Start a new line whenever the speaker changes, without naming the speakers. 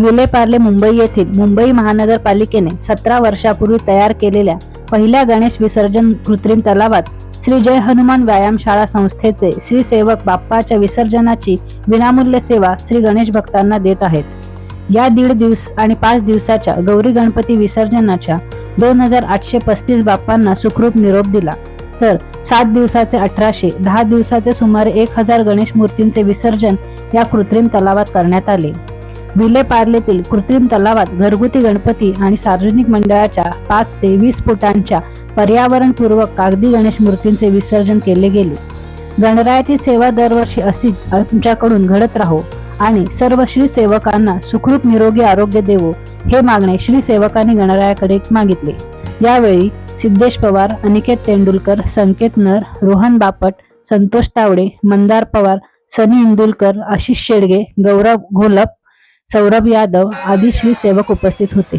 विलेपार्ले मुंबई येथील मुंबई महानगरपालिकेने 17 वर्षापूर्वी तयार केलेल्या पहिल्या गणेश विसर्जन कृत्रिम तलावात श्री जय हनुमान व्यायामशाळा संस्थेचे श्री सेवक बाप्पाच्या विसर्जनाची विनामूल्य सेवा श्री गणेश भक्तांना देत आहेत. या 1.5 दिवस आणि 5 दिवसाच्या गौरी गणपती विसर्जनाच्या 2835 बाप्पांना सुखरूप निरोप दिला, तर 7 दिवसाचे 1800, 10 दिवसाचे सुमारे 1000 गणेश मूर्तींचे विसर्जन या कृत्रिम तलावात करण्यात आले. विलेपार्लेतील कृत्रिम तलावात घरगुती गणपती आणि सार्वजनिक मंडळाच्या 5 ते 20 फुटांच्या पर्यावरणपूर्वक कागदी गणेश मूर्तींचे विसर्जन केले गेले. गणरायाची सेवा दरवर्षी अशीच आमच्याकडून घडत राहो आणि सर्व श्री सेवकांना सुखरूप निरोगी आरोग्य देवो, हे मागणे श्री सेवकांनी गणरायाकडे मागितले. यावेळी सिद्धेश पवार, अनिकेत तेंडुलकर, संकेत नर, रोहन बापट, संतोष तावडे, मंदार पवार, सनी इंदुलकर, आशिष शेडगे, गौरव घोलप, सौरभ यादव आदी श्री सेवक उपस्थित होते.